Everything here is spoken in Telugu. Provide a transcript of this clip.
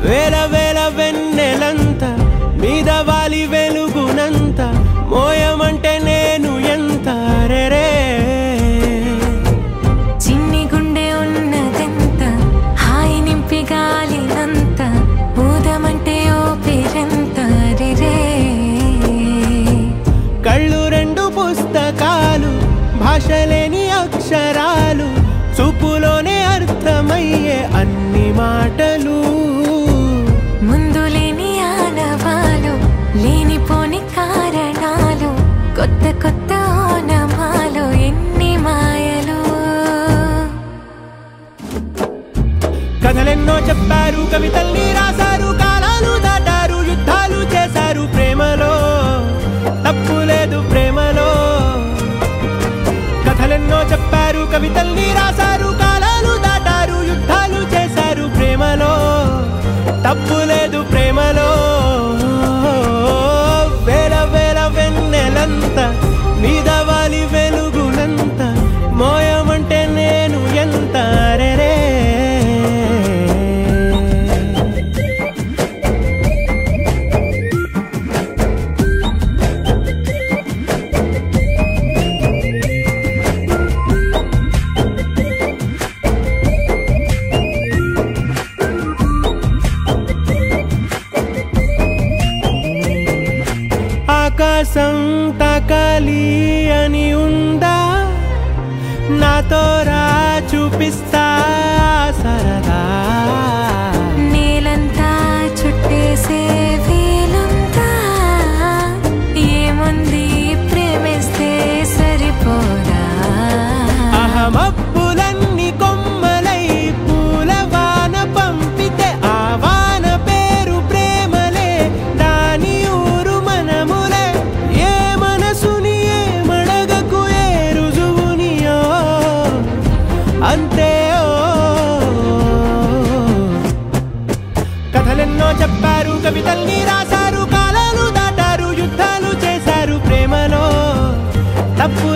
వేల వేల వెన్నెలంత మీద వాలి వెలుగునంత మోయమంటే నేను ఎంత రే చిన్ని గుండె ఉన్నదంత హాయి నింపి గాలినంత ఊదమంటే ఓపిరంత రే కళ్ళు రెండు పుస్తకాలు భాషలేని అక్షరాలు చూపులోనే అర్థమయ్యే అన్ని మాటలు ముందులేని ఆనవాలు లేనిపోని కారణాలు కొత్త కొత్త ఓనమాలు ఎన్ని మాయలు కథలెన్నో చెప్పారు కవితల్ని రాశారు కాలాలు దాటారు యుద్ధాలు చేశారు ప్రేమలో తప్పు లేదు ప్రేమలో కథలెన్నో చెప్పారు కవితల్ని రాశారు కాలాలు దాటారు యుద్ధాలు చేశారు ప్రేమలో తప్పు లేదు ప్రేమలో వేల వేల వెన్నెలంత మీద వాలి వెలుగునంత మోయమంటే నేను ఎంత రే ఆకాశం తాకాలి అని ఉందా నాతో రా చూపిస్తా సరదా నేలంతా చుట్టేసే వీలుందా ఏముంది ప్రేమిస్తే సరిపోదా అహమప్పులన్నీ కొమ్మలై పూల వాన పంపితే ఆ వాన పేరు ప్రేమలే దాని ఊరు మనములే ఏ మనసుని ఏ మడగకు ఏ రుజువునియో అంతే కథలెన్నో చెప్పారు కవితల్ని రాశారు కాలాలు దాటారు యుద్ధాలు చేశారు ప్రేమలో తప్పు